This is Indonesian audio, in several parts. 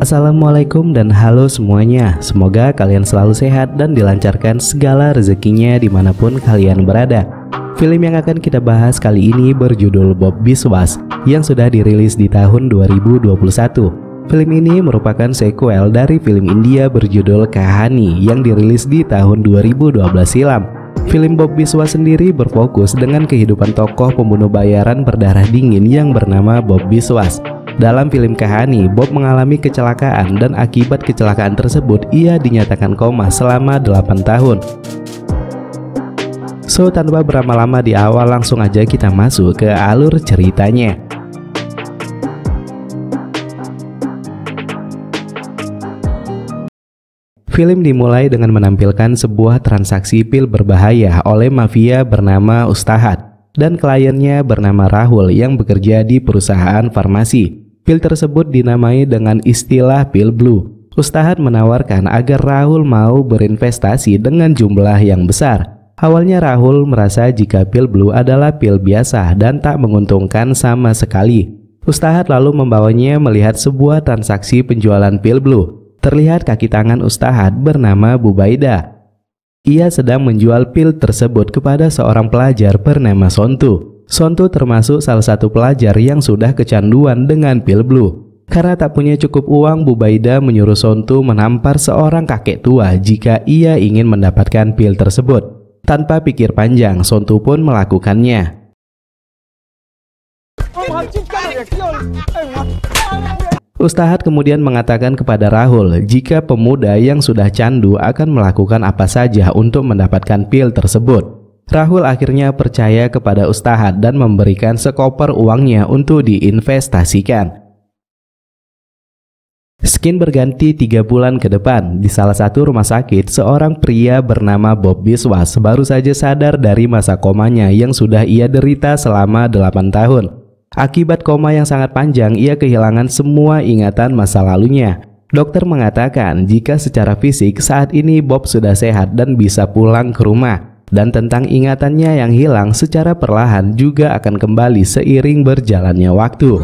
Assalamualaikum dan halo semuanya. Semoga kalian selalu sehat dan dilancarkan segala rezekinya dimanapun kalian berada. Film yang akan kita bahas kali ini berjudul Bob Biswas yang sudah dirilis di tahun 2021. Film ini merupakan sequel dari film India berjudul Kahani yang dirilis di tahun 2012 silam. Film Bob Biswas sendiri berfokus dengan kehidupan tokoh pembunuh bayaran berdarah dingin yang bernama Bob Biswas. Dalam film Kahani, Bob mengalami kecelakaan dan akibat kecelakaan tersebut ia dinyatakan koma selama 8 tahun. So, tanpa berlama-lama di awal, langsung aja kita masuk ke alur ceritanya. Film dimulai dengan menampilkan sebuah transaksi pil berbahaya oleh mafia bernama Ustad dan kliennya bernama Rahul yang bekerja di perusahaan farmasi. Pil tersebut dinamai dengan istilah pil blue. Ustad menawarkan agar Rahul mau berinvestasi dengan jumlah yang besar. Awalnya Rahul merasa jika pil blue adalah pil biasa dan tak menguntungkan sama sekali. Ustad lalu membawanya melihat sebuah transaksi penjualan pil blue. Terlihat kaki tangan Ustad bernama Bubaida. Ia sedang menjual pil tersebut kepada seorang pelajar bernama Sontu. Sontu termasuk salah satu pelajar yang sudah kecanduan dengan pil blue. Karena tak punya cukup uang, Bubaida menyuruh Sontu menampar seorang kakek tua jika ia ingin mendapatkan pil tersebut. Tanpa pikir panjang, Sontu pun melakukannya. Ustad kemudian mengatakan kepada Rahul jika pemuda yang sudah candu akan melakukan apa saja untuk mendapatkan pil tersebut. Rahul akhirnya percaya kepada Ustad dan memberikan sekoper uangnya untuk diinvestasikan. Skin berganti 3 bulan ke depan. Di salah satu rumah sakit, seorang pria bernama Bob Biswas baru saja sadar dari masa komanya yang sudah ia derita selama 8 tahun. Akibat koma yang sangat panjang, ia kehilangan semua ingatan masa lalunya. Dokter mengatakan jika secara fisik saat ini Bob sudah sehat dan bisa pulang ke rumah. Dan tentang ingatannya yang hilang secara perlahan juga akan kembali seiring berjalannya waktu.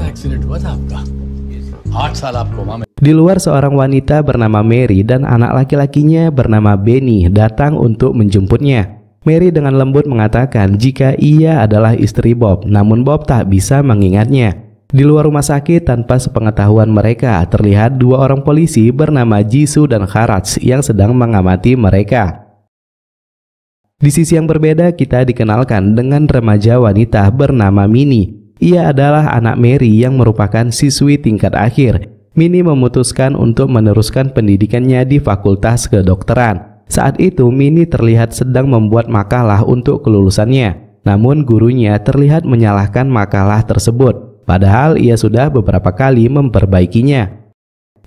Di luar, seorang wanita bernama Mary dan anak laki-lakinya bernama Benny datang untuk menjemputnya. Mary dengan lembut mengatakan jika ia adalah istri Bob, namun Bob tak bisa mengingatnya. Di luar rumah sakit, tanpa sepengetahuan mereka, terlihat 2 orang polisi bernama Jisoo dan Kharaj yang sedang mengamati mereka. Di sisi yang berbeda, kita dikenalkan dengan remaja wanita bernama Minnie. Ia adalah anak Mary yang merupakan siswi tingkat akhir. Minnie memutuskan untuk meneruskan pendidikannya di Fakultas Kedokteran. Saat itu, Minnie terlihat sedang membuat makalah untuk kelulusannya. Namun gurunya terlihat menyalahkan makalah tersebut, padahal ia sudah beberapa kali memperbaikinya.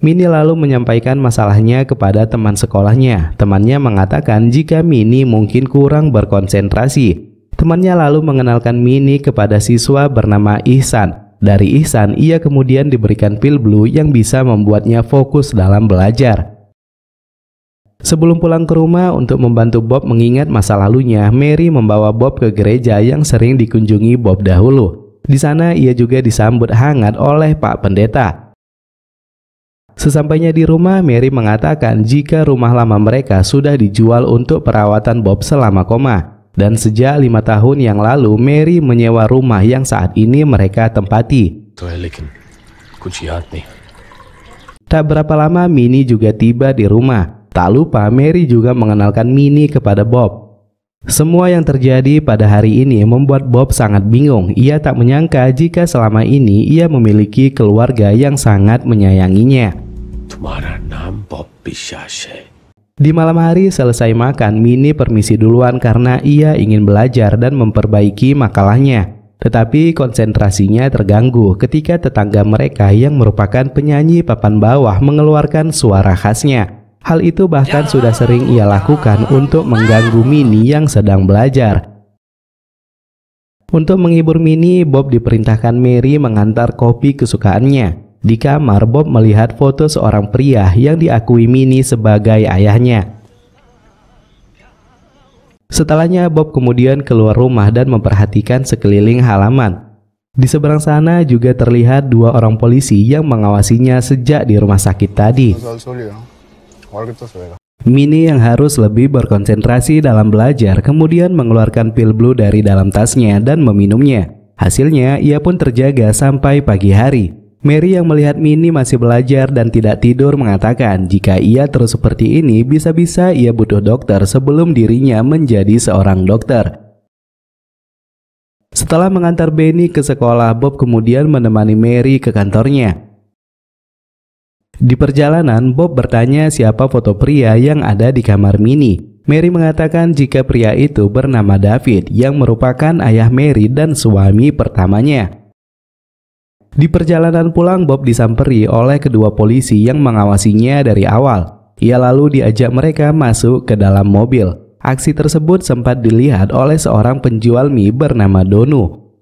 Minnie lalu menyampaikan masalahnya kepada teman sekolahnya. Temannya mengatakan jika Minnie mungkin kurang berkonsentrasi. Temannya lalu mengenalkan Minnie kepada siswa bernama Ihsan. Dari Ihsan, ia kemudian diberikan pil blue yang bisa membuatnya fokus dalam belajar. Sebelum pulang ke rumah untuk membantu Bob mengingat masa lalunya, Mary membawa Bob ke gereja yang sering dikunjungi Bob dahulu. Di sana ia juga disambut hangat oleh Pak Pendeta. Sesampainya di rumah, Mary mengatakan jika rumah lama mereka sudah dijual untuk perawatan Bob selama koma. Dan sejak 5 tahun yang lalu, Mary menyewa rumah yang saat ini mereka tempati. Tak berapa lama, Minnie juga tiba di rumah. Tak lupa, Mary juga mengenalkan Minnie kepada Bob. Semua yang terjadi pada hari ini membuat Bob sangat bingung. Ia tak menyangka jika selama ini ia memiliki keluarga yang sangat menyayanginya. Di malam hari selesai makan, Minnie permisi duluan karena ia ingin belajar dan memperbaiki makalahnya. Tetapi konsentrasinya terganggu ketika tetangga mereka yang merupakan penyanyi papan bawah mengeluarkan suara khasnya. Hal itu bahkan sudah sering ia lakukan untuk mengganggu Minnie yang sedang belajar. Untuk menghibur Minnie, Bob diperintahkan Mary mengantar kopi kesukaannya. Di kamar, Bob melihat foto seorang pria yang diakui Minnie sebagai ayahnya. Setelahnya, Bob kemudian keluar rumah dan memperhatikan sekeliling halaman. Di seberang sana juga terlihat dua orang polisi yang mengawasinya sejak di rumah sakit tadi. Mini yang harus lebih berkonsentrasi dalam belajar kemudian mengeluarkan pil blue dari dalam tasnya dan meminumnya. Hasilnya ia pun terjaga sampai pagi hari. Mary yang melihat Mini masih belajar dan tidak tidur mengatakan jika ia terus seperti ini bisa-bisa ia butuh dokter sebelum dirinya menjadi seorang dokter. Setelah mengantar Benny ke sekolah, Bob kemudian menemani Mary ke kantornya. Di perjalanan, Bob bertanya siapa foto pria yang ada di kamar Mini. Mary mengatakan jika pria itu bernama David yang merupakan ayah Mary dan suami pertamanya. Di perjalanan pulang, Bob disamperi oleh kedua polisi yang mengawasinya dari awal. Ia lalu diajak mereka masuk ke dalam mobil. Aksi tersebut sempat dilihat oleh seorang penjual mie bernama Donu.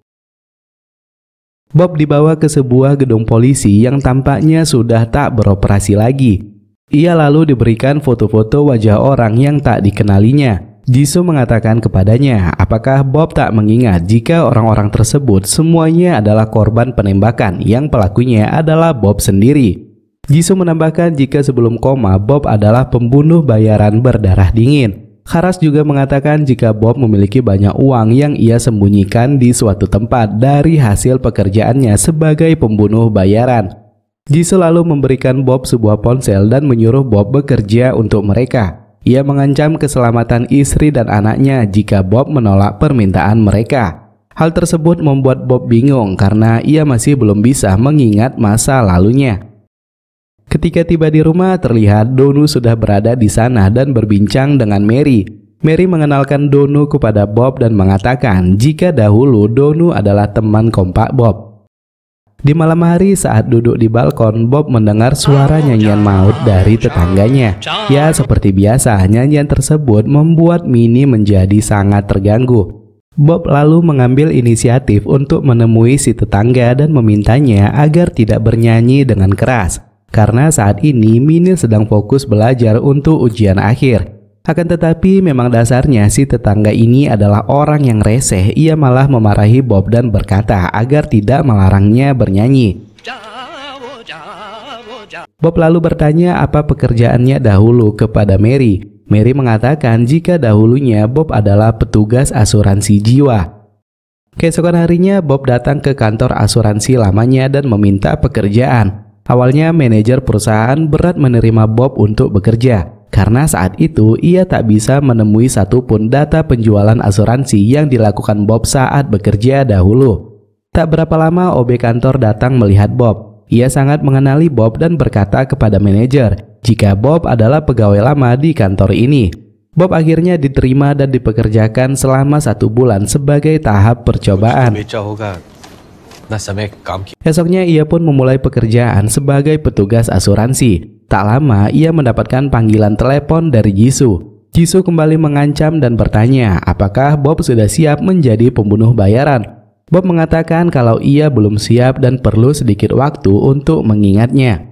Bob dibawa ke sebuah gedung polisi yang tampaknya sudah tak beroperasi lagi. Ia lalu diberikan foto-foto wajah orang yang tak dikenalinya. Jisoo mengatakan kepadanya, apakah Bob tak mengingat jika orang-orang tersebut semuanya adalah korban penembakan yang pelakunya adalah Bob sendiri. Jisoo menambahkan jika sebelum koma Bob adalah pembunuh bayaran berdarah dingin. Haras juga mengatakan jika Bob memiliki banyak uang yang ia sembunyikan di suatu tempat dari hasil pekerjaannya sebagai pembunuh bayaran. Jisoo lalu memberikan Bob sebuah ponsel dan menyuruh Bob bekerja untuk mereka. Ia mengancam keselamatan istri dan anaknya jika Bob menolak permintaan mereka. Hal tersebut membuat Bob bingung karena ia masih belum bisa mengingat masa lalunya. Ketika tiba di rumah, terlihat Donu sudah berada di sana dan berbincang dengan Mary. Mary mengenalkan Donu kepada Bob dan mengatakan jika dahulu Donu adalah teman kompak Bob. Di malam hari saat duduk di balkon, Bob mendengar suara nyanyian maut dari tetangganya. Ya, seperti biasa, nyanyian tersebut membuat Mini menjadi sangat terganggu. Bob lalu mengambil inisiatif untuk menemui si tetangga dan memintanya agar tidak bernyanyi dengan keras. Karena saat ini Mini sedang fokus belajar untuk ujian akhir. Akan tetapi memang dasarnya si tetangga ini adalah orang yang reseh. Ia malah memarahi Bob dan berkata agar tidak melarangnya bernyanyi. Bob lalu bertanya apa pekerjaannya dahulu kepada Mary. Mary mengatakan jika dahulunya Bob adalah petugas asuransi jiwa. Keesokan harinya Bob datang ke kantor asuransi lamanya dan meminta pekerjaan. Awalnya manajer perusahaan berat menerima Bob untuk bekerja karena saat itu ia tak bisa menemui satupun data penjualan asuransi yang dilakukan Bob saat bekerja dahulu. Tak berapa lama OB kantor datang melihat Bob. Ia sangat mengenali Bob dan berkata kepada manajer jika Bob adalah pegawai lama di kantor ini. Bob akhirnya diterima dan dipekerjakan selama 1 bulan sebagai tahap percobaan. Esoknya ia pun memulai pekerjaan sebagai petugas asuransi. Tak lama ia mendapatkan panggilan telepon dari Jisoo. Jisoo kembali mengancam dan bertanya apakah Bob sudah siap menjadi pembunuh bayaran. Bob mengatakan kalau ia belum siap dan perlu sedikit waktu untuk mengingatnya.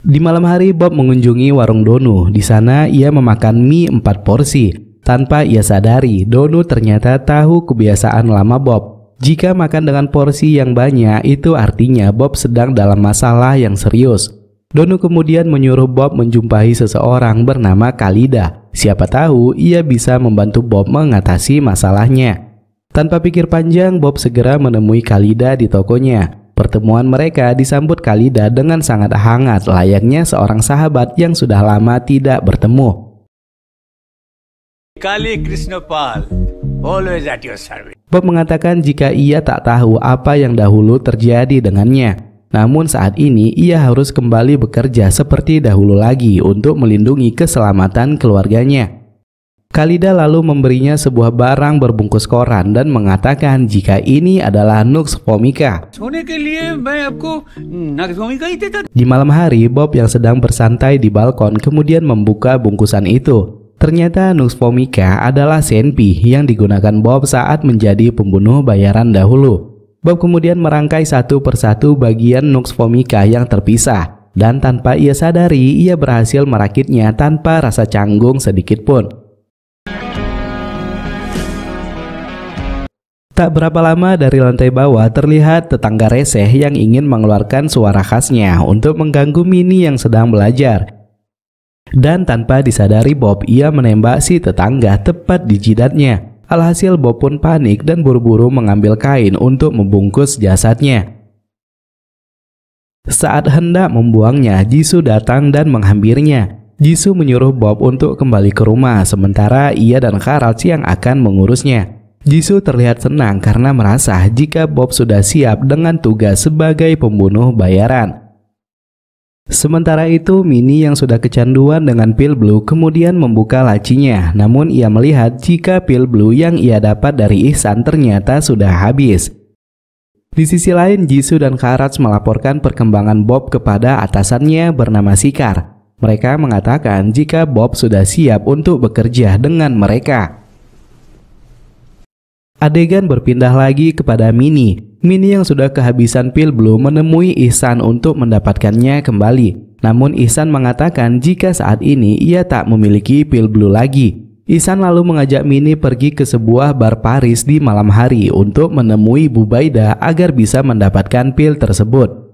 Di malam hari Bob mengunjungi warung Donu. Di sana ia memakan mie 4 porsi. Tanpa ia sadari, Donu ternyata tahu kebiasaan lama Bob. Jika makan dengan porsi yang banyak, itu artinya Bob sedang dalam masalah yang serius. Donu kemudian menyuruh Bob menjumpai seseorang bernama Khalida. Siapa tahu ia bisa membantu Bob mengatasi masalahnya. Tanpa pikir panjang, Bob segera menemui Khalida di tokonya. Pertemuan mereka disambut Khalida dengan sangat hangat, layaknya seorang sahabat yang sudah lama tidak bertemu. Kali Krishnapal, always at your service. Bob mengatakan jika ia tak tahu apa yang dahulu terjadi dengannya. Namun saat ini ia harus kembali bekerja seperti dahulu lagi untuk melindungi keselamatan keluarganya. Khalida lalu memberinya sebuah barang berbungkus koran dan mengatakan jika ini adalah Nux Vomica. Di malam hari, Bob yang sedang bersantai di balkon kemudian membuka bungkusan itu. Ternyata Nux Vomica adalah senpi yang digunakan Bob saat menjadi pembunuh bayaran dahulu. Bob kemudian merangkai satu persatu bagian Nux Vomica yang terpisah. Dan tanpa ia sadari, ia berhasil merakitnya tanpa rasa canggung sedikit pun. Tak berapa lama dari lantai bawah terlihat tetangga reseh yang ingin mengeluarkan suara khasnya untuk mengganggu Minnie yang sedang belajar. Dan tanpa disadari Bob, ia menembak si tetangga tepat di jidatnya. Alhasil Bob pun panik dan buru-buru mengambil kain untuk membungkus jasadnya. Saat hendak membuangnya, Jisoo datang dan menghampirinya. Jisoo menyuruh Bob untuk kembali ke rumah, sementara ia dan Karac yang akan mengurusnya. Jisoo terlihat senang karena merasa jika Bob sudah siap dengan tugas sebagai pembunuh bayaran. Sementara itu, Minnie yang sudah kecanduan dengan pil blue kemudian membuka lacinya. Namun ia melihat jika pil blue yang ia dapat dari Ihsan ternyata sudah habis. Di sisi lain, Jisoo dan Karac melaporkan perkembangan Bob kepada atasannya bernama Sikar. Mereka mengatakan jika Bob sudah siap untuk bekerja dengan mereka. Adegan berpindah lagi kepada Minnie. Minnie yang sudah kehabisan pil blue menemui Ihsan untuk mendapatkannya kembali. Namun Ihsan mengatakan jika saat ini ia tak memiliki pil blue lagi. Ihsan lalu mengajak Minnie pergi ke sebuah bar Paris di malam hari untuk menemui Bubaida agar bisa mendapatkan pil tersebut.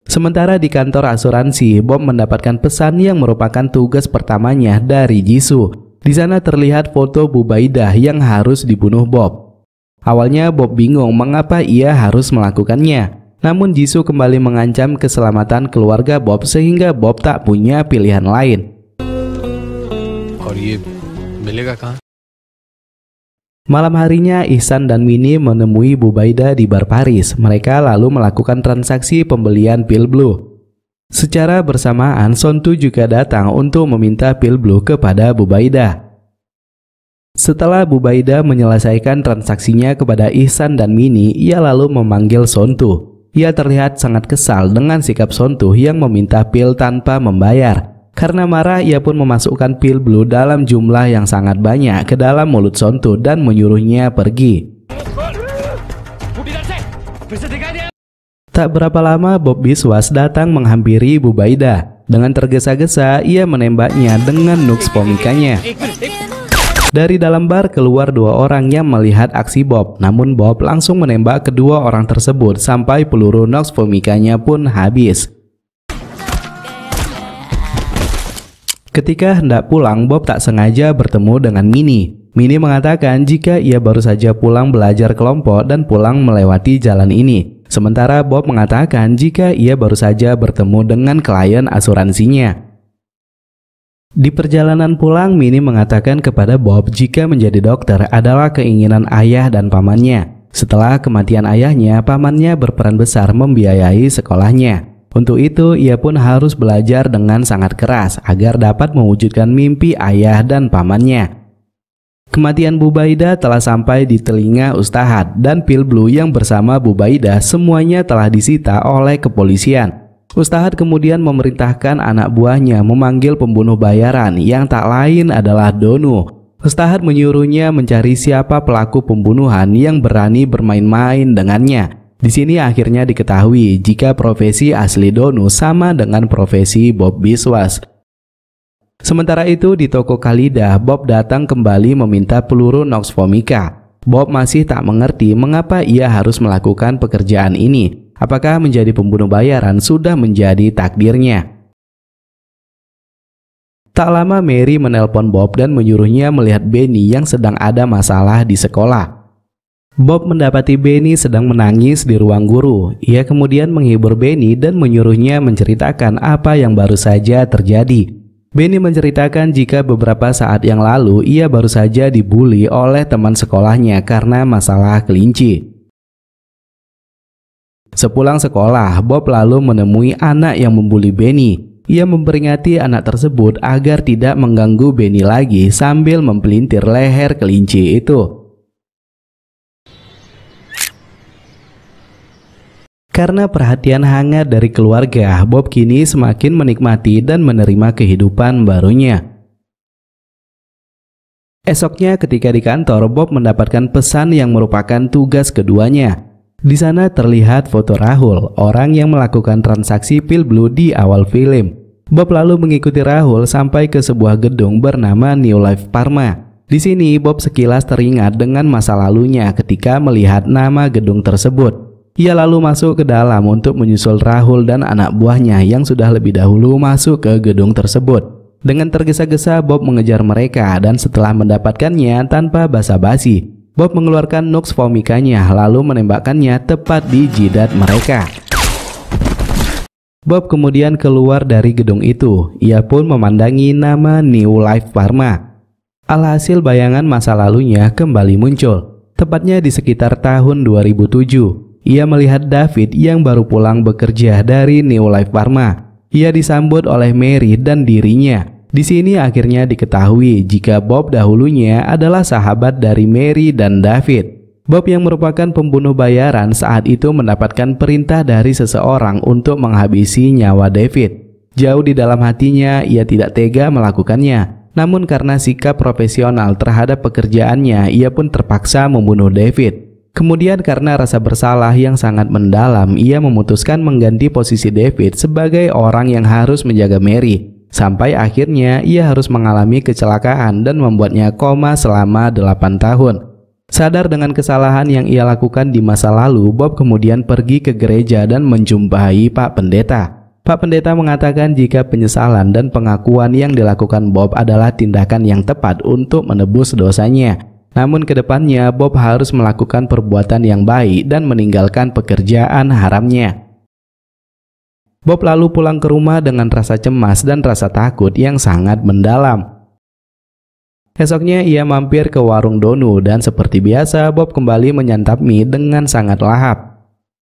Sementara di kantor asuransi, Bob mendapatkan pesan yang merupakan tugas pertamanya dari Jisoo. Di sana terlihat foto Bubaida yang harus dibunuh Bob. Awalnya Bob bingung mengapa ia harus melakukannya. Namun Jisoo kembali mengancam keselamatan keluarga Bob sehingga Bob tak punya pilihan lain. Malam harinya Ihsan dan Minnie menemui Bubaida di bar Paris. Mereka lalu melakukan transaksi pembelian pil blue. Secara bersamaan, Sontu juga datang untuk meminta pil blue kepada Bubaida. Setelah Bubaida menyelesaikan transaksinya kepada Ihsan dan Minnie, ia lalu memanggil Sontu. Ia terlihat sangat kesal dengan sikap Sontu yang meminta pil tanpa membayar. Karena marah, ia pun memasukkan pil blue dalam jumlah yang sangat banyak ke dalam mulut Sontu dan menyuruhnya pergi. Tak berapa lama Bob Biswas datang menghampiri Bubaida. Dengan tergesa-gesa ia menembaknya dengan Nux Vomicanya. Dari dalam bar keluar dua orang yang melihat aksi Bob. Namun Bob langsung menembak kedua orang tersebut sampai peluru Nux Vomicanya pun habis. Ketika hendak pulang, Bob tak sengaja bertemu dengan Minnie. Minnie mengatakan jika ia baru saja pulang belajar kelompok dan pulang melewati jalan ini. Sementara Bob mengatakan jika ia baru saja bertemu dengan klien asuransinya. Di perjalanan pulang, Minnie mengatakan kepada Bob jika menjadi dokter adalah keinginan ayah dan pamannya. Setelah kematian ayahnya, pamannya berperan besar membiayai sekolahnya. Untuk itu, ia pun harus belajar dengan sangat keras agar dapat mewujudkan mimpi ayah dan pamannya. Kematian Bubaida telah sampai di telinga Ustadz dan pil blue yang bersama Bubaida semuanya telah disita oleh kepolisian. Ustadz kemudian memerintahkan anak buahnya memanggil pembunuh bayaran yang tak lain adalah Donu. Ustadz menyuruhnya mencari siapa pelaku pembunuhan yang berani bermain-main dengannya. Di sini akhirnya diketahui jika profesi asli Donu sama dengan profesi Bob Biswas. Sementara itu di toko Khalida, Bob datang kembali meminta peluru Nux Vomica. Bob masih tak mengerti mengapa ia harus melakukan pekerjaan ini. Apakah menjadi pembunuh bayaran sudah menjadi takdirnya? Tak lama Mary menelpon Bob dan menyuruhnya melihat Benny yang sedang ada masalah di sekolah. Bob mendapati Benny sedang menangis di ruang guru. Ia kemudian menghibur Benny dan menyuruhnya menceritakan apa yang baru saja terjadi. Benny menceritakan jika beberapa saat yang lalu ia baru saja dibully oleh teman sekolahnya karena masalah kelinci. Sepulang sekolah, Bob lalu menemui anak yang membuli Benny. Ia memperingati anak tersebut agar tidak mengganggu Benny lagi sambil mempelintir leher kelinci itu. Karena perhatian hangat dari keluarga, Bob kini semakin menikmati dan menerima kehidupan barunya. Esoknya ketika di kantor, Bob mendapatkan pesan yang merupakan tugas keduanya. Di sana terlihat foto Rahul, orang yang melakukan transaksi pil blue di awal film. Bob lalu mengikuti Rahul sampai ke sebuah gedung bernama New Life Parma. Di sini Bob sekilas teringat dengan masa lalunya ketika melihat nama gedung tersebut. Ia lalu masuk ke dalam untuk menyusul Rahul dan anak buahnya yang sudah lebih dahulu masuk ke gedung tersebut. Dengan tergesa-gesa Bob mengejar mereka dan setelah mendapatkannya tanpa basa-basi, Bob mengeluarkan Nux Vomica-nya lalu menembakkannya tepat di jidat mereka. Bob kemudian keluar dari gedung itu. Ia pun memandangi nama New Life Pharma. Alhasil bayangan masa lalunya kembali muncul. Tepatnya di sekitar tahun 2007. Ia melihat David yang baru pulang bekerja dari New Life Pharma. Ia disambut oleh Mary dan dirinya. Di sini akhirnya diketahui jika Bob dahulunya adalah sahabat dari Mary dan David. Bob yang merupakan pembunuh bayaran saat itu mendapatkan perintah dari seseorang untuk menghabisi nyawa David. Jauh di dalam hatinya ia tidak tega melakukannya. Namun karena sikap profesional terhadap pekerjaannya, ia pun terpaksa membunuh David. Kemudian karena rasa bersalah yang sangat mendalam, ia memutuskan mengganti posisi David sebagai orang yang harus menjaga Mary. Sampai akhirnya ia harus mengalami kecelakaan dan membuatnya koma selama 8 tahun. Sadar dengan kesalahan yang ia lakukan di masa lalu, Bob kemudian pergi ke gereja dan menjumpai Pak Pendeta. Pak Pendeta mengatakan jika penyesalan dan pengakuan yang dilakukan Bob adalah tindakan yang tepat untuk menebus dosanya. Namun kedepannya Bob harus melakukan perbuatan yang baik dan meninggalkan pekerjaan haramnya. Bob lalu pulang ke rumah dengan rasa cemas dan rasa takut yang sangat mendalam. Esoknya ia mampir ke warung Donu dan seperti biasa Bob kembali menyantap mie dengan sangat lahap.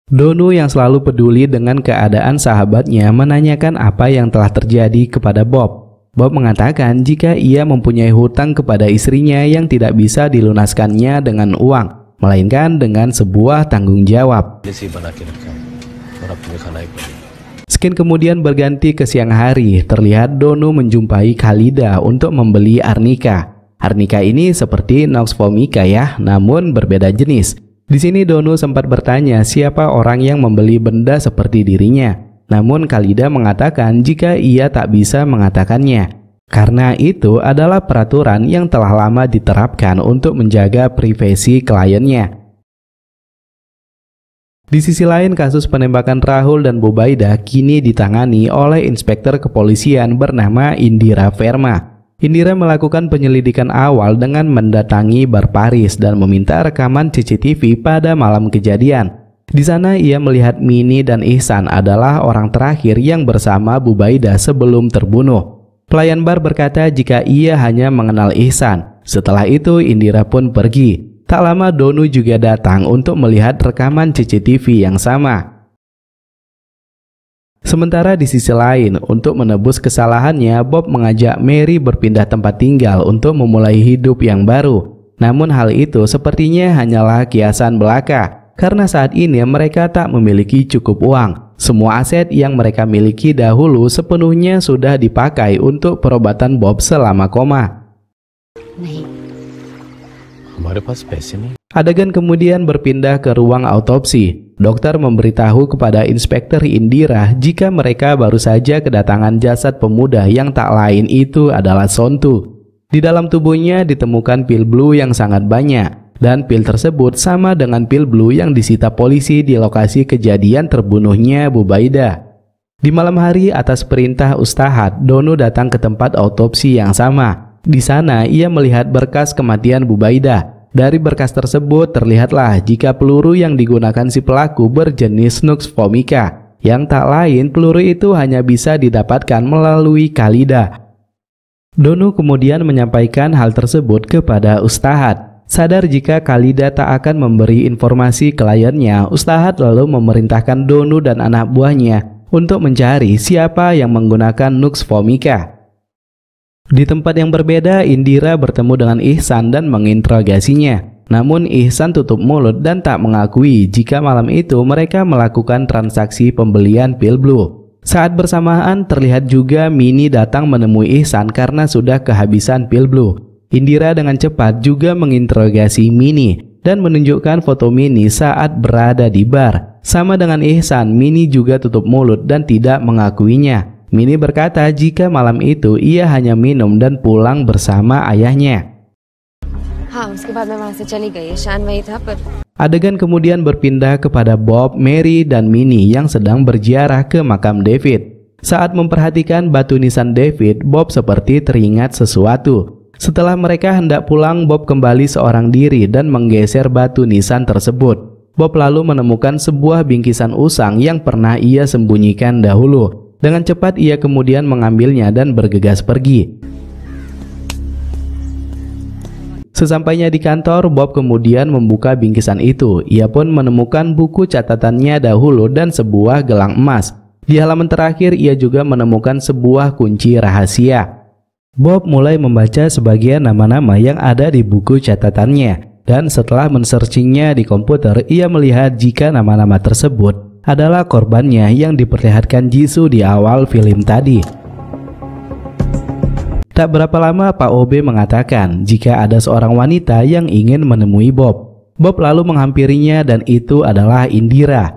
Donu yang selalu peduli dengan keadaan sahabatnya menanyakan apa yang telah terjadi kepada Bob. Bob mengatakan jika ia mempunyai hutang kepada istrinya yang tidak bisa dilunaskannya dengan uang, melainkan dengan sebuah tanggung jawab. Sekian kemudian berganti ke siang hari, terlihat Donu menjumpai Khalida untuk membeli arnika. Arnika ini seperti Nux Vomica ya, namun berbeda jenis. Di sini Donu sempat bertanya siapa orang yang membeli benda seperti dirinya. Namun Khalida mengatakan jika ia tak bisa mengatakannya. Karena itu adalah peraturan yang telah lama diterapkan untuk menjaga privasi kliennya. Di sisi lain, kasus penembakan Rahul dan Bubaida kini ditangani oleh inspektur kepolisian bernama Indira Verma. Indira melakukan penyelidikan awal dengan mendatangi bar Paris dan meminta rekaman CCTV pada malam kejadian. Di sana ia melihat Mini dan Ihsan adalah orang terakhir yang bersama Bubaida sebelum terbunuh. Pelayan bar berkata jika ia hanya mengenal Ihsan. Setelah itu Indira pun pergi. Tak lama Donu juga datang untuk melihat rekaman CCTV yang sama. Sementara di sisi lain, untuk menebus kesalahannya, Bob mengajak Mary berpindah tempat tinggal untuk memulai hidup yang baru. Namun hal itu sepertinya hanyalah kiasan belaka, karena saat ini mereka tak memiliki cukup uang. Semua aset yang mereka miliki dahulu sepenuhnya sudah dipakai untuk perobatan Bob selama koma. Adegan kemudian berpindah ke ruang autopsi. Dokter memberitahu kepada Inspektur Indira jika mereka baru saja kedatangan jasad pemuda yang tak lain itu adalah Sontu. Di dalam tubuhnya ditemukan pil blue yang sangat banyak, dan pil tersebut sama dengan pil blue yang disita polisi di lokasi kejadian terbunuhnya Bubaida. Di malam hari atas perintah Ustadz, Donu datang ke tempat autopsi yang sama. Di sana ia melihat berkas kematian Bubaida. Dari berkas tersebut terlihatlah jika peluru yang digunakan si pelaku berjenis Nux Vomica, yang tak lain peluru itu hanya bisa didapatkan melalui Khalida. Donu kemudian menyampaikan hal tersebut kepada Ustadz. Sadar jika Khalida tak akan memberi informasi kliennya, Ustadz lalu memerintahkan Donu dan anak buahnya untuk mencari siapa yang menggunakan Nux Vomica. Di tempat yang berbeda, Indira bertemu dengan Ihsan dan menginterogasinya. Namun Ihsan tutup mulut dan tak mengakui jika malam itu mereka melakukan transaksi pembelian pil blue. Saat bersamaan terlihat juga Mini datang menemui Ihsan karena sudah kehabisan pil blue. Indira dengan cepat juga menginterogasi Mini dan menunjukkan foto Mini saat berada di bar. Sama dengan Ihsan, Mini juga tutup mulut dan tidak mengakuinya. Mini berkata jika malam itu ia hanya minum dan pulang bersama ayahnya. उसके बाद मैं वहाँ से चली गई। ईशान वही था पर Adegan kemudian berpindah kepada Bob, Mary, dan Minnie yang sedang berziarah ke makam David. Saat memperhatikan batu nisan David, Bob seperti teringat sesuatu. Setelah mereka hendak pulang, Bob kembali seorang diri dan menggeser batu nisan tersebut. Bob lalu menemukan sebuah bingkisan usang yang pernah ia sembunyikan dahulu. Dengan cepat ia kemudian mengambilnya dan bergegas pergi. Sesampainya di kantor, Bob kemudian membuka bingkisan itu. Ia pun menemukan buku catatannya dahulu dan sebuah gelang emas. Di halaman terakhir, ia juga menemukan sebuah kunci rahasia. Bob mulai membaca sebagian nama-nama yang ada di buku catatannya. Dan setelah men-searchingnya di komputer, ia melihat jika nama-nama tersebut adalah korbannya yang diperlihatkan Jisoo di awal film tadi. Tak berapa lama Pak OB mengatakan jika ada seorang wanita yang ingin menemui Bob. Bob lalu menghampirinya dan itu adalah Indira.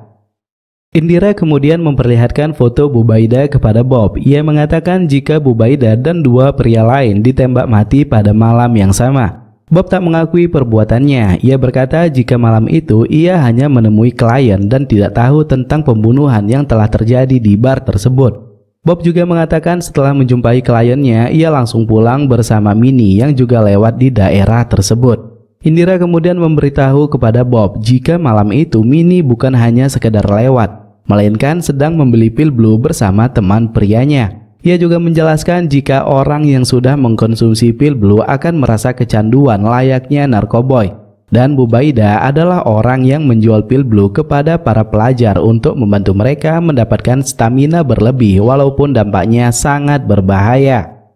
Indira kemudian memperlihatkan foto Bubaida kepada Bob. Ia mengatakan jika Bubaida dan dua pria lain ditembak mati pada malam yang sama. Bob tak mengakui perbuatannya. Ia berkata jika malam itu ia hanya menemui klien dan tidak tahu tentang pembunuhan yang telah terjadi di bar tersebut. Bob juga mengatakan setelah menjumpai kliennya, ia langsung pulang bersama Minnie yang juga lewat di daerah tersebut. Indira kemudian memberitahu kepada Bob jika malam itu Minnie bukan hanya sekedar lewat, melainkan sedang membeli pil blue bersama teman prianya. Ia juga menjelaskan jika orang yang sudah mengkonsumsi pil blue akan merasa kecanduan layaknya narkoboy. Dan Bubaida adalah orang yang menjual pil blue kepada para pelajar untuk membantu mereka mendapatkan stamina berlebih walaupun dampaknya sangat berbahaya.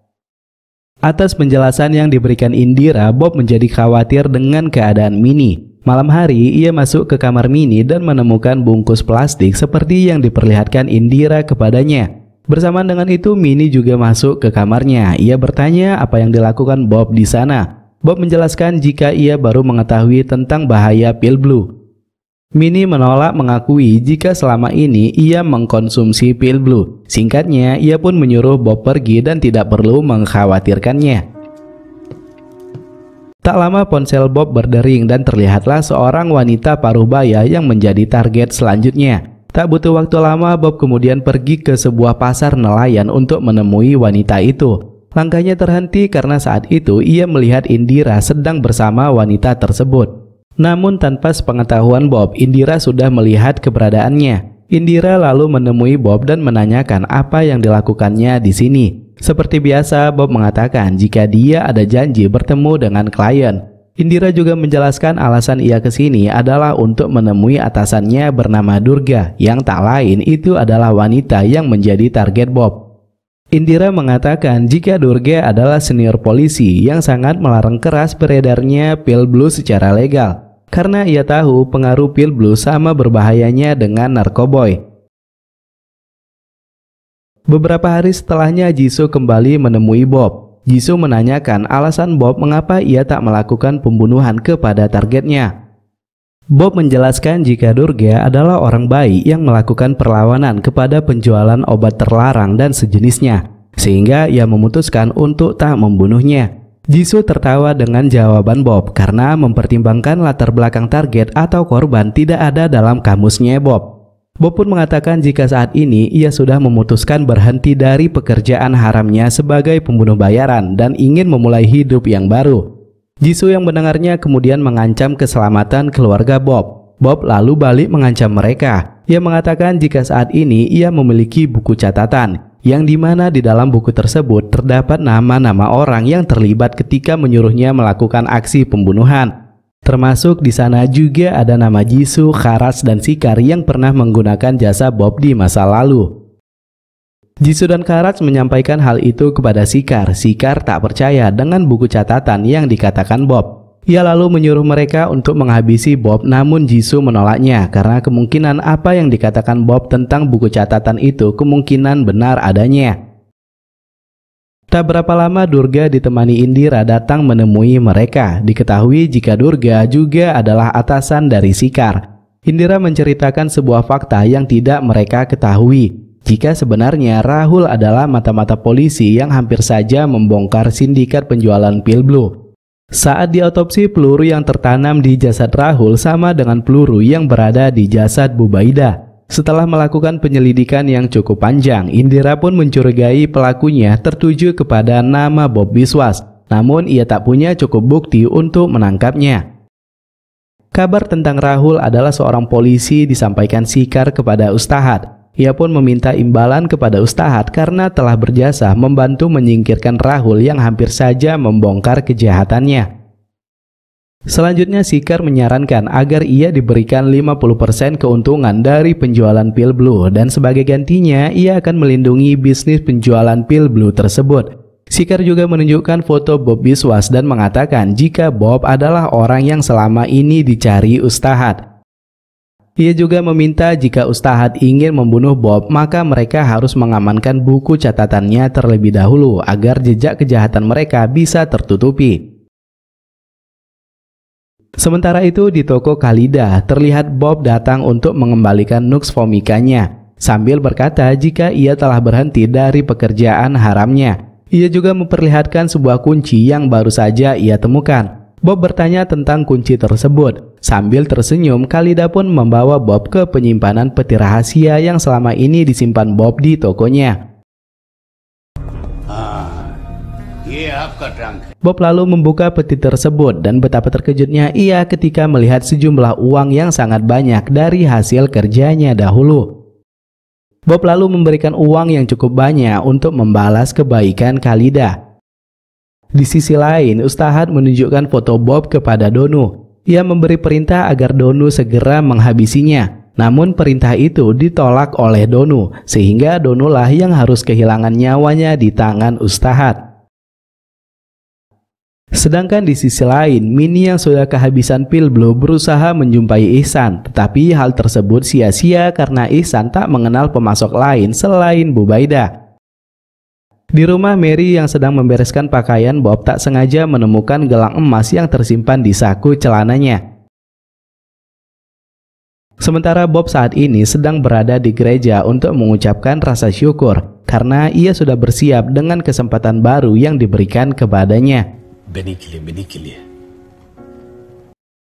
Atas penjelasan yang diberikan Indira, Bob menjadi khawatir dengan keadaan Minnie. Malam hari, ia masuk ke kamar Minnie dan menemukan bungkus plastik seperti yang diperlihatkan Indira kepadanya. Bersamaan dengan itu, Minnie juga masuk ke kamarnya. Ia bertanya apa yang dilakukan Bob di sana. Bob menjelaskan jika ia baru mengetahui tentang bahaya pil blue. Minnie menolak mengakui jika selama ini ia mengkonsumsi pil blue. Singkatnya, ia pun menyuruh Bob pergi dan tidak perlu mengkhawatirkannya. Tak lama ponsel Bob berdering dan terlihatlah seorang wanita paruh-baya yang menjadi target selanjutnya. Tak butuh waktu lama, Bob kemudian pergi ke sebuah pasar nelayan untuk menemui wanita itu. Langkahnya terhenti karena saat itu ia melihat Indira sedang bersama wanita tersebut. Namun tanpa sepengetahuan Bob, Indira sudah melihat keberadaannya. Indira lalu menemui Bob dan menanyakan apa yang dilakukannya di sini. Seperti biasa, Bob mengatakan jika dia ada janji bertemu dengan klien. Indira juga menjelaskan alasan ia ke sini adalah untuk menemui atasannya bernama Durga, yang tak lain itu adalah wanita yang menjadi target Bob. Indira mengatakan jika Durga adalah senior polisi yang sangat melarang keras beredarnya pil blue secara legal karena ia tahu pengaruh pil blue sama berbahayanya dengan narkoboy. Beberapa hari setelahnya Jisoo kembali menemui Bob. Jisoo menanyakan alasan Bob mengapa ia tak melakukan pembunuhan kepada targetnya. Bob menjelaskan jika Durga adalah orang baik yang melakukan perlawanan kepada penjualan obat terlarang dan sejenisnya, sehingga ia memutuskan untuk tak membunuhnya. Jisoo tertawa dengan jawaban Bob karena mempertimbangkan latar belakang target atau korban tidak ada dalam kamusnya Bob. Bob pun mengatakan jika saat ini ia sudah memutuskan berhenti dari pekerjaan haramnya sebagai pembunuh bayaran dan ingin memulai hidup yang baru. Jisoo yang mendengarnya kemudian mengancam keselamatan keluarga Bob. Bob lalu balik mengancam mereka. Ia mengatakan jika saat ini ia memiliki buku catatan, yang dimana di dalam buku tersebut terdapat nama-nama orang yang terlibat ketika menyuruhnya melakukan aksi pembunuhan. Termasuk di sana juga ada nama Jisoo, Kharas, dan Sikar yang pernah menggunakan jasa Bob di masa lalu. Jisoo dan Kharas menyampaikan hal itu kepada Sikar. Sikar tak percaya dengan buku catatan yang dikatakan Bob. Ia lalu menyuruh mereka untuk menghabisi Bob, namun Jisoo menolaknya karena kemungkinan apa yang dikatakan Bob tentang buku catatan itu kemungkinan benar adanya. Tak berapa lama Durga ditemani Indira datang menemui mereka. Diketahui jika Durga juga adalah atasan dari Sikar. Indira menceritakan sebuah fakta yang tidak mereka ketahui. Jika sebenarnya Rahul adalah mata-mata polisi yang hampir saja membongkar sindikat penjualan pil blue. Saat diotopsi, peluru yang tertanam di jasad Rahul sama dengan peluru yang berada di jasad Bubaida. Setelah melakukan penyelidikan yang cukup panjang, Indira pun mencurigai pelakunya tertuju kepada nama Bob Biswas. Namun ia tak punya cukup bukti untuk menangkapnya. Kabar tentang Rahul adalah seorang polisi disampaikan Sikar kepada Ustahat. Ia pun meminta imbalan kepada Ustahat karena telah berjasa membantu menyingkirkan Rahul yang hampir saja membongkar kejahatannya. Selanjutnya Sikar menyarankan agar ia diberikan 50% keuntungan dari penjualan pil blue dan sebagai gantinya ia akan melindungi bisnis penjualan pil blue tersebut. Sikar juga menunjukkan foto Bob Biswas dan mengatakan jika Bob adalah orang yang selama ini dicari Ustahat. Ia juga meminta jika Ustahat ingin membunuh Bob, maka mereka harus mengamankan buku catatannya terlebih dahulu agar jejak kejahatan mereka bisa tertutupi. Sementara itu di toko Khalida, terlihat Bob datang untuk mengembalikan nux vomicanya sambil berkata jika ia telah berhenti dari pekerjaan haramnya. Ia juga memperlihatkan sebuah kunci yang baru saja ia temukan. Bob bertanya tentang kunci tersebut. Sambil tersenyum, Khalida pun membawa Bob ke penyimpanan peti rahasia yang selama ini disimpan Bob di tokonya. Bob lalu membuka peti tersebut dan betapa terkejutnya ia ketika melihat sejumlah uang yang sangat banyak dari hasil kerjanya dahulu. Bob lalu memberikan uang yang cukup banyak untuk membalas kebaikan Khalida. Di sisi lain, Ustahat menunjukkan foto Bob kepada Donu. Ia memberi perintah agar Donu segera menghabisinya. Namun perintah itu ditolak oleh Donu, sehingga Donulah yang harus kehilangan nyawanya di tangan Ustahat. Sedangkan di sisi lain, Mini yang sudah kehabisan pil blue berusaha menjumpai Ihsan, tetapi hal tersebut sia-sia karena Ihsan tak mengenal pemasok lain selain Bubaida. Di rumah Mary yang sedang membereskan pakaian, Bob tak sengaja menemukan gelang emas yang tersimpan di saku celananya. Sementara Bob saat ini sedang berada di gereja untuk mengucapkan rasa syukur karena ia sudah bersiap dengan kesempatan baru yang diberikan kepadanya.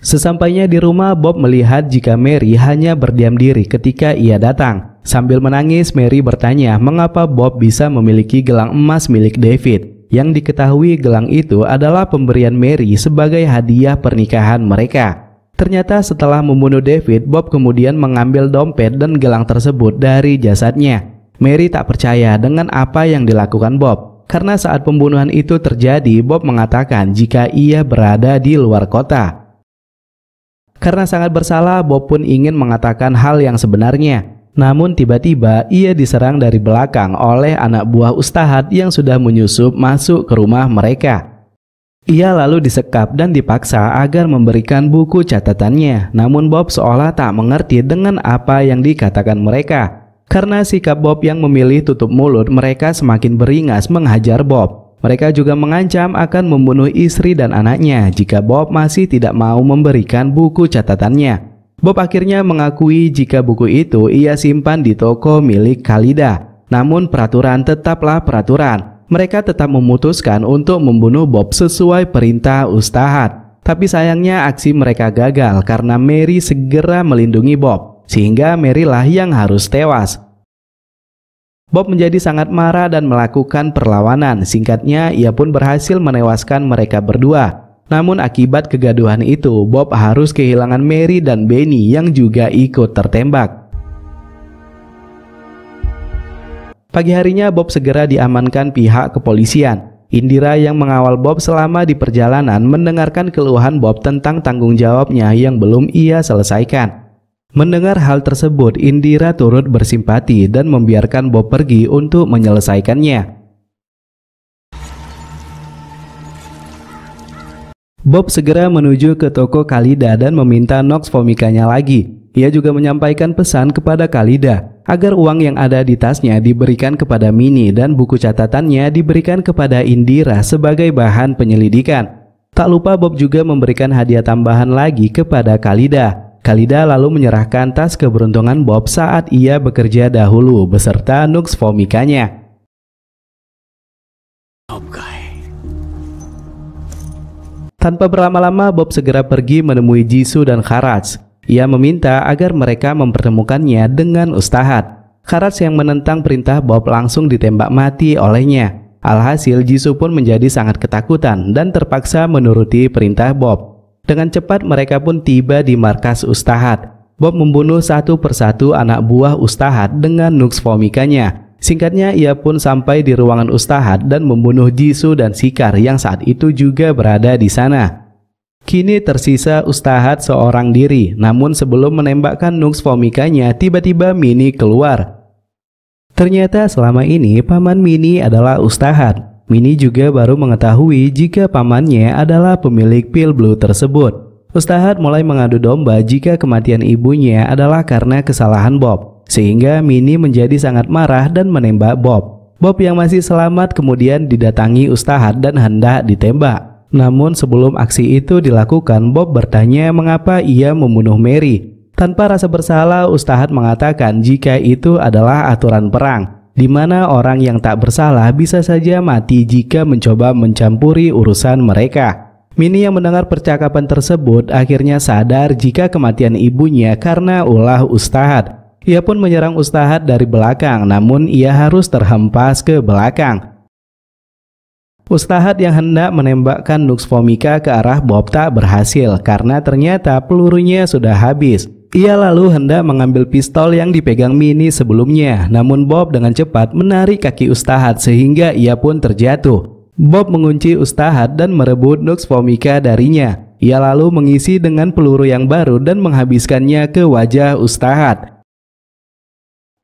Sesampainya di rumah, Bob melihat jika Mary hanya berdiam diri ketika ia datang. Sambil menangis, Mary bertanya mengapa Bob bisa memiliki gelang emas milik David. Yang diketahui gelang itu adalah pemberian Mary sebagai hadiah pernikahan mereka. Ternyata setelah membunuh David, Bob kemudian mengambil dompet dan gelang tersebut dari jasadnya. Mary tak percaya dengan apa yang dilakukan Bob. Karena saat pembunuhan itu terjadi, Bob mengatakan jika ia berada di luar kota. Karena sangat bersalah, Bob pun ingin mengatakan hal yang sebenarnya. Namun tiba-tiba ia diserang dari belakang oleh anak buah Ustahat yang sudah menyusup masuk ke rumah mereka. Ia lalu disekap dan dipaksa agar memberikan buku catatannya. Namun Bob seolah tak mengerti dengan apa yang dikatakan mereka. Karena sikap Bob yang memilih tutup mulut, mereka semakin beringas menghajar Bob. Mereka juga mengancam akan membunuh istri dan anaknya jika Bob masih tidak mau memberikan buku catatannya. Bob akhirnya mengakui jika buku itu ia simpan di toko milik Khalida. Namun peraturan tetaplah peraturan. Mereka tetap memutuskan untuk membunuh Bob sesuai perintah Ustahat. Tapi sayangnya aksi mereka gagal karena Mary segera melindungi Bob, sehingga Mary-lah yang harus tewas. Bob menjadi sangat marah dan melakukan perlawanan. Singkatnya, ia pun berhasil menewaskan mereka berdua. Namun akibat kegaduhan itu, Bob harus kehilangan Mary dan Benny yang juga ikut tertembak. Pagi harinya Bob segera diamankan pihak kepolisian. Indira yang mengawal Bob selama di perjalanan mendengarkan keluhan Bob tentang tanggung jawabnya yang belum ia selesaikan. Mendengar hal tersebut, Indira turut bersimpati dan membiarkan Bob pergi untuk menyelesaikannya. Bob segera menuju ke toko Khalida dan meminta nux vomicanya lagi. Ia juga menyampaikan pesan kepada Khalida agar uang yang ada di tasnya diberikan kepada Mini dan buku catatannya diberikan kepada Indira sebagai bahan penyelidikan. Tak lupa Bob juga memberikan hadiah tambahan lagi kepada Khalida. Khalida lalu menyerahkan tas keberuntungan Bob saat ia bekerja dahulu beserta nux vomicanya. Tanpa berlama-lama, Bob segera pergi menemui Jisoo dan Kharadj. Ia meminta agar mereka mempertemukannya dengan Ustadz. Kharadj yang menentang perintah Bob langsung ditembak mati olehnya. Alhasil Jisoo pun menjadi sangat ketakutan dan terpaksa menuruti perintah Bob. Dengan cepat mereka pun tiba di markas Ustadz. Bob membunuh satu persatu anak buah Ustadz dengan Nux Vomikanya. Singkatnya, ia pun sampai di ruangan Ustadz dan membunuh Jisoo dan Sikar yang saat itu juga berada di sana. Kini tersisa Ustadz seorang diri, namun sebelum menembakkan Nux Vomikanya, tiba-tiba Minnie keluar. Ternyata selama ini paman Minnie adalah Ustadz. Minnie juga baru mengetahui jika pamannya adalah pemilik pil blue tersebut. Ustadz mulai mengadu domba jika kematian ibunya adalah karena kesalahan Bob. Sehingga Minnie menjadi sangat marah dan menembak Bob. Bob yang masih selamat kemudian didatangi Ustadz dan hendak ditembak. Namun sebelum aksi itu dilakukan, Bob bertanya mengapa ia membunuh Mary. Tanpa rasa bersalah, Ustadz mengatakan jika itu adalah aturan perang, di mana orang yang tak bersalah bisa saja mati jika mencoba mencampuri urusan mereka. Minnie yang mendengar percakapan tersebut akhirnya sadar jika kematian ibunya karena ulah Ustadz. Ia pun menyerang Ustadz dari belakang, namun ia harus terhempas ke belakang. Ustadz yang hendak menembakkan Nux Vomika ke arah Bob tak berhasil karena ternyata pelurunya sudah habis. Ia lalu hendak mengambil pistol yang dipegang Minnie sebelumnya, namun Bob dengan cepat menarik kaki Ustadz sehingga ia pun terjatuh. Bob mengunci Ustadz dan merebut Nux Vomika darinya. Ia lalu mengisi dengan peluru yang baru dan menghabiskannya ke wajah Ustadz.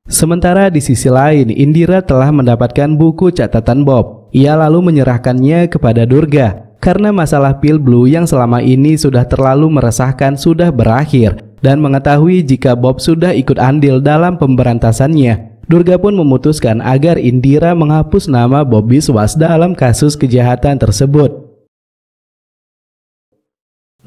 Sementara di sisi lain, Indira telah mendapatkan buku catatan Bob. Ia lalu menyerahkannya kepada Durga. Karena masalah pil blue yang selama ini sudah terlalu meresahkan sudah berakhir. Dan mengetahui jika Bob sudah ikut andil dalam pemberantasannya, Durga pun memutuskan agar Indira menghapus nama Bob Biswas dalam kasus kejahatan tersebut.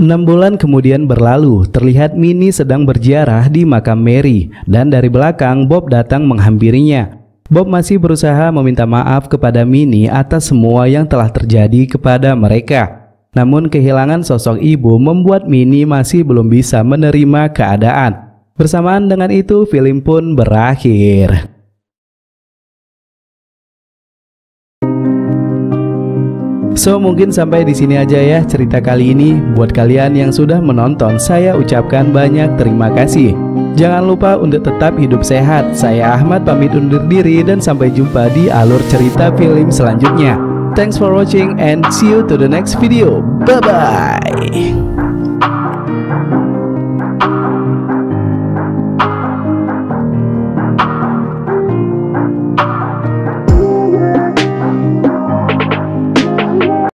6 bulan kemudian berlalu, terlihat Minnie sedang berziarah di makam Mary, dan dari belakang Bob datang menghampirinya. Bob masih berusaha meminta maaf kepada Minnie atas semua yang telah terjadi kepada mereka. Namun kehilangan sosok ibu membuat Minnie masih belum bisa menerima keadaan. Bersamaan dengan itu, film pun berakhir. So, mungkin sampai di sini aja ya cerita kali ini. Buat kalian yang sudah menonton, saya ucapkan banyak terima kasih. Jangan lupa untuk tetap hidup sehat. Saya Ahmad pamit undur diri dan sampai jumpa di alur cerita film selanjutnya. Thanks for watching and see you to the next video. Bye-bye.